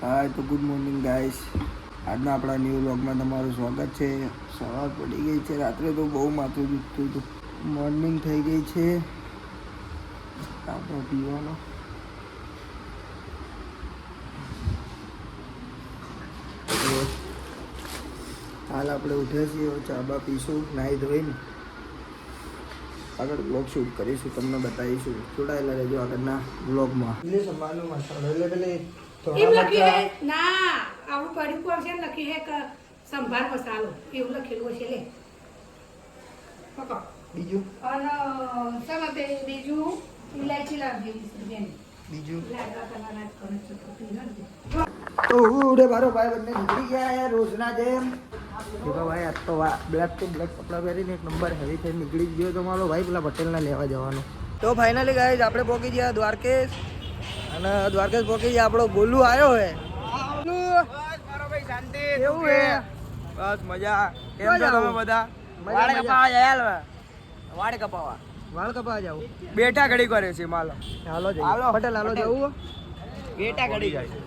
હાય તો good morning guys. આજના આપણા ન્યૂ વ્લોગમાં તમારું સ્વાગત છે. સવાર પડી ગઈ છે. રાત્રે તો બહુ માથું દુખતું હતું. મોર્નિંગ થઈ ગઈ છે. આપણો પીવાનો હાલ આપણે ઉઠ્યા છીએ. ચા બા પીશું, નાહી ધોઈને આગળ બ્લોગ શૂટ કરીશું, તમને બતાવીશું. જોડાયેલા રહેજો આગળના બ્લોગમાં. એટલે સંભાળનો મસાલો એટલે પેલી એવું લખ્યું હે ના આપણું કઢી પર છે લખ્યું હે કે સંભાર મસાલો એવું લખેલું છે લે પકડ બીજું અને sama બીજું ઇલાયચી લાવી દીધી બીજું લાડવા કરવાના કરે છે તો તો ઉડે મારો ભાઈ બંને નીકળી ગયા યાર રોજના જેમ. દેખો ભાઈ આજ તો બ્લેક કપડાં પહેરીને એક નંબર હેવી થઈને નીકળી ગયો તો મારો ભાઈ પેલા પટેલને લેવા જવાનો. તો ફાઇનલી ગાઈઝ આપણે પહોંચી ગયા દ્વારકેશ અને દ્વારકેશ પહોંચી ગયા. આપણો ગોલુ આવ્યો હે. મારો ભાઈ શાંતિ કેવું હે? બસ મજા. કેમ ક્યાં છો જાવું? તમે બધા? મજા, વાળ મજા. કપાવા જાય વાળ કપાવા વાળ કપા જાવ. બેટા ઘડી કરે છે માલો. હાલો જઈએ. હાલો. પટેલ હાલો જવું. બેટા ઘડી જાય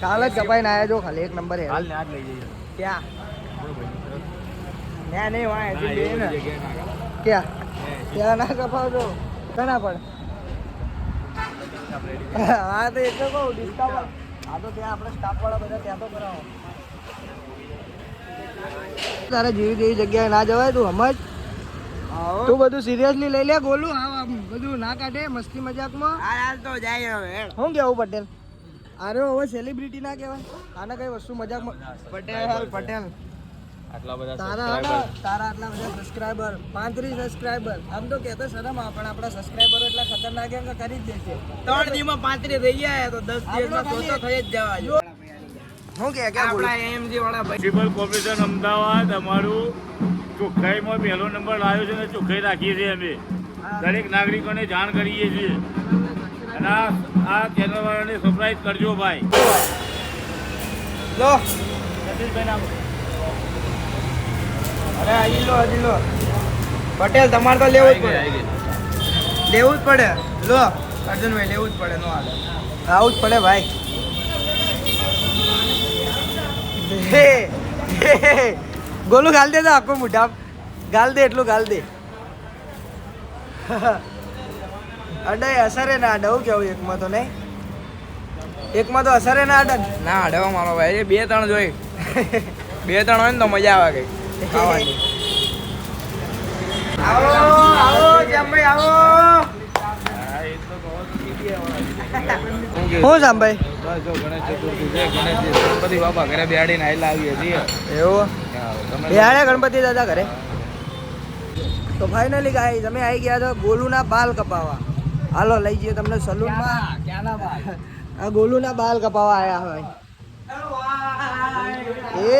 કાલે જ કપાઈને આવ્યા જો ખાલી એક નંબર હે. હાલ ને હાથ લઈ જઈએ ક્યાં ના નહીં વાય હજી બે ને ક્યાં ત્યાં ના કપાવજો ઘણા પણ. હા તો એટલે કહું ડિસ્કાઉન્ટ. હા તો ત્યાં આપણે સ્ટાફ વાળા બધા ત્યાં તો કરાવો. તારે જેવી જેવી જગ્યાએ ના જવાય તું સમજ. તું બધું સિરિયસલી લઈ લે ગોલું. હા બધું ના કાઢે મસ્તી મજાકમાં. હાલ તો જાય હવે શું કેવું પટેલ? અરે હવે સેલિબ્રિટી ના કહેવાય આને કઈ વસ્તુ મજાકમાં. પટેલ આટલા બધા તારા આટલા બધા સબસ્ક્રાઇબર 35 સબસ્ક્રાઇબર. આમ તો કહેતો શરમ આવે પણ આપણા સબસ્ક્રાઇબરો એટલા ખતરનાક એમ કે કરી જ દેશે. 3 દિવસમાં 35 થઈ ગયા તો 10 દિવસમાં તો થઈ જ જવા જો શું કે આપણા એમજી વાળા ભાઈ મ્યુનિસિપલ કોર્પોરેશન અમદાવાદ અમારું ચોખ્ખાઈમાં પહેલો નંબર લાવ્યો છે અને ચોખ્ખાઈ રાખીએ છીએ અમે. દરેક નાગરિકોને જાણ કરીએ છીએ અને આ ચેનલ વાળાને સબસ્ક્રાઇબ કરજો ભાઈ. લો સતીશભાઈ નામ અરે હજી લો પટેલ તમારે તો લેવું જ પડે લેવું જ પડે. લો અર્જુનભાઈ લેવું જ પડે. નો હાલે આવું જ પડે ભાઈ. ગોલું ગાલ દે તો આખું મોઢા ગાલ દે એટલું ગાલ દે. અડાય અસરે ના અડે. હું કેવું એકમાં તો નહીં એકમાં તો અસરે ના અડે ને. ના અડવા મારો ભાઈ 2-3 જોઈ 2-3 હોય ને તો મજા આવે કઈ ખાવાની. આવો આવો જામભાઈ આવો. શું સાંભાઈ બસ જો ગણેશ ચતુર્થી છે. ગણપતિ બાપા ઘરે બેહાડીને આયલા આવીએ છીએ. એવું તમે બિહાડે ગણપતિ દાદા ઘરે. તો ફાઇનલી ગાઈસ અમે આવી ગયા તો ગોલુના બાલ કપાવા. હાલો લઈ જઈએ તમને સલૂનમાં. ક્યાંના ભાઈ આ ગોલુના બાલ કપાવા આયા હોય. એ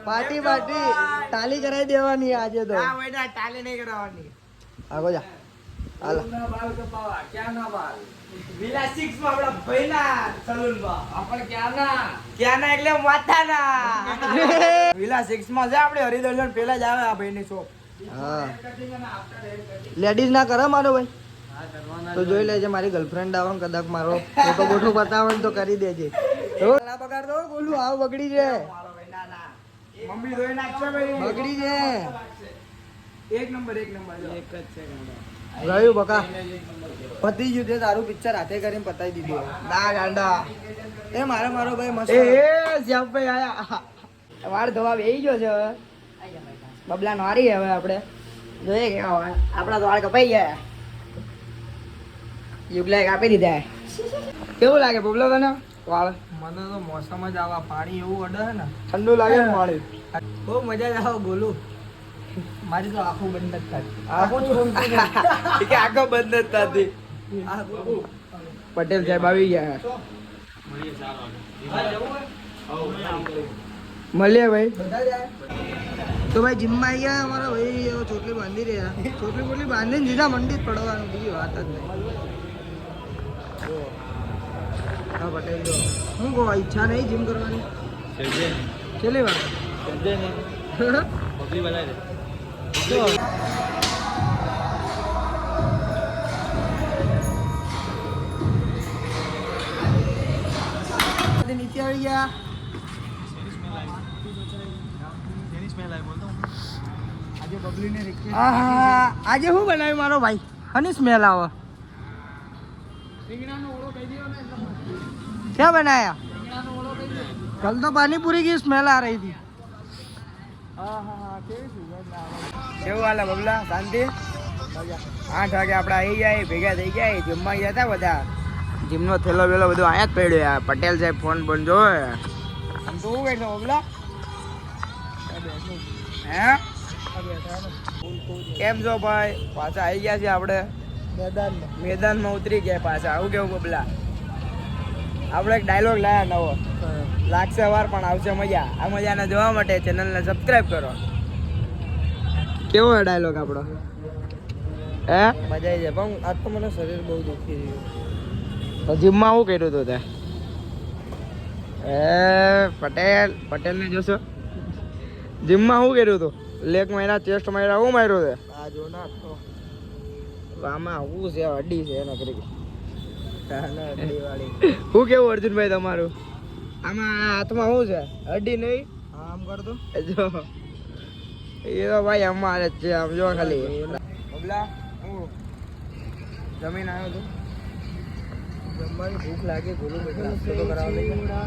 પાર્ટી તાલી કરાવી દેવાની આજે તો. આ બેટા ટાલે નહીં કરાવવાની. આગો જા હાલો. બાલ કપાવા ક્યાંના બાલ વિલા 6 માં આપડા ભઈના સલૂન માં આપણે ક્યાંના એટલે માથાના વિલા 6 માં છે આપણે હરિદર્શન પેલા જ આવે આ ભાઈની શોપ. હા લેડીઝ ના કરે મારો ભાઈ તો જોઈ લેજે. મારી ગર્લફ્રેન્ડ આવે ને કદાચ મારો ફોટો બોટો બતાવે ને તો કરી દેજે. ના બગાડ દો બોલું આવ બગડી છે મમ્મી ધોઈ નાખશે ભાઈ. બગડી છે. એક નંબર જો. એક જ છે ગયું બકા પતી ગયું તે તારું પિક્ચર હાથે કરીને પતાવી દીધું. ના ગાંડા એ મારો ભાઈ મસ્ત. એ શ્યામભાઈ આયા. વાળ ધોવા બેહી ગયો છે હવે. બબલા નારી હવે આપણે જોઈએ કે આપણા તો વાળ કપાઈ ગયા. યુગલાએ કાપી દીધા. કેવું લાગે બબલો તને વાળ? મને તો મોસમ જ આવા પાણી એવું અડે ને ઠંડુ લાગે ને વાળ? બહુ મજા જ આવે બોલું. મારી તો આંખો બંધ જ થતી. આખું કે આંખો બંધ જ થતી. પટેલ સાહેબ આવી ગયા. મળીએ ભાઈ. તો ભાઈ જીમમાં આવી ગયા અમારા ભાઈ. ચોટલી બાંધી રહ્યા. ચોટલી બાંધીને સીધા મંડી જ પડવાનું. બીજી વાત જ નહીં. હા પટેલ જો શું કહો ઈચ્છા નહીં જીમ કરવાની? છેલ્લી વાર નીચે આવી ગયા. આહા, આજે શું બનાવ્યું મારો ભાઈ? હની સ્મેલ આવે? ક્યાં બનાયા? કલ તો પાણીપુરી की स्मेल आ रही थी. કેવું હાલે બબલા? શાંતિ? 8 વાગે આપણે આવી જાય, ભેગા થઈ ગયા, જમવા ગયા હતા બધા. જીમનો થેલો વેલો બધું અહીંયા જ પડ્યો યાર. પટેલ સાહેબ ફોન પણ જોવે. આમ તો શું કરશો બબલા? હે કેમ છો ભાઈ? પાછા આવી ગયા છે આપણે મેદાનમાં ઉતરી ગયા પાછા. આવું કેવું બબલા? આપણે એક ડાયલોગ લાયા નવો. લાગશે વાર પણ આવશે મજા. આ મજાને જોવા માટે ચેનલને સબસ્ક્રાઇબ કરો. કેવો ડાયલોગ આપણો? હે મજા આવી જાય પણ આજ તો મને શરીર બહુ દુખી રહ્યું. તો જીમમાં શું કર્યું હતું તે? પટેલને જોશો? જીમમાં શું કર્યું હતું? લેગ માર્યા, ચેસ્ટ માર્યા, શું માર્યું છે? આ જો ના તો આમાં શું છે? હड्डी છે એના કરી. વાળી શું કેવું અર્જુનભાઈ તમારું? આમાં હાથમાં શું છે? હड्डी નહીં? આમ કર દો. જો એ તો ભાઈ અમારે જ છે. આમ જો ખાલી બબલા હું જમીન આવ્યો છું. જમવાની ભૂખ લાગે ગોલું બેઠા નાસ્તો તો કરાવવા લઈ ગયા.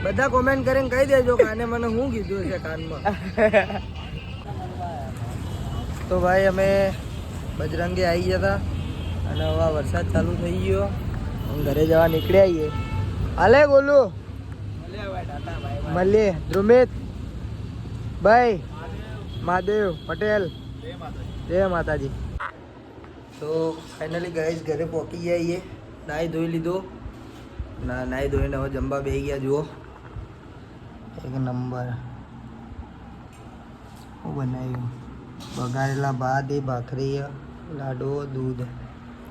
બધા કોમેન્ટ કરીને કહી દેજો કે આને મને શું કીધું છે કાનમાં. તો ભાઈ અમે બજરંગે આવી ગયા હતા અને હવે વરસાદ ચાલુ થઈ ગયો. હું ઘરે જવા નીકળ્યા આવીએ. હાલે ગોલું મળીએ. ધ્રુમિત ભાઈ, મહાદેવ પટેલ, જય માતાજી. તો ફાઇનલી ગાઈસ ઘરે પહોંચી ગયા છીએ. નાહી ધોઈ લીધો. નાહી ધોઈને હવે જમવા બેસી ગયા. જુઓ એક નંબર શું બનાવ્યું? બગાડેલા ભાત, એ ભાખરી, લાડવો, દૂધ.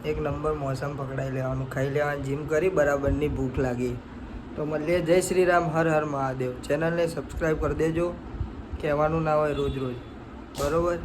એક નંબર. મોસમ પકડાઈ લેવાનું, ખાઈ લેવાનું. જીમ કરી બરાબરની ભૂખ લાગી. તો મળીએ. જય શ્રી રામ, હર હર મહાદેવ. ચેનલને સબસ્ક્રાઈબ કરી દેજો. કહેવાનું ના હોય રોજ રોજ, બરોબર?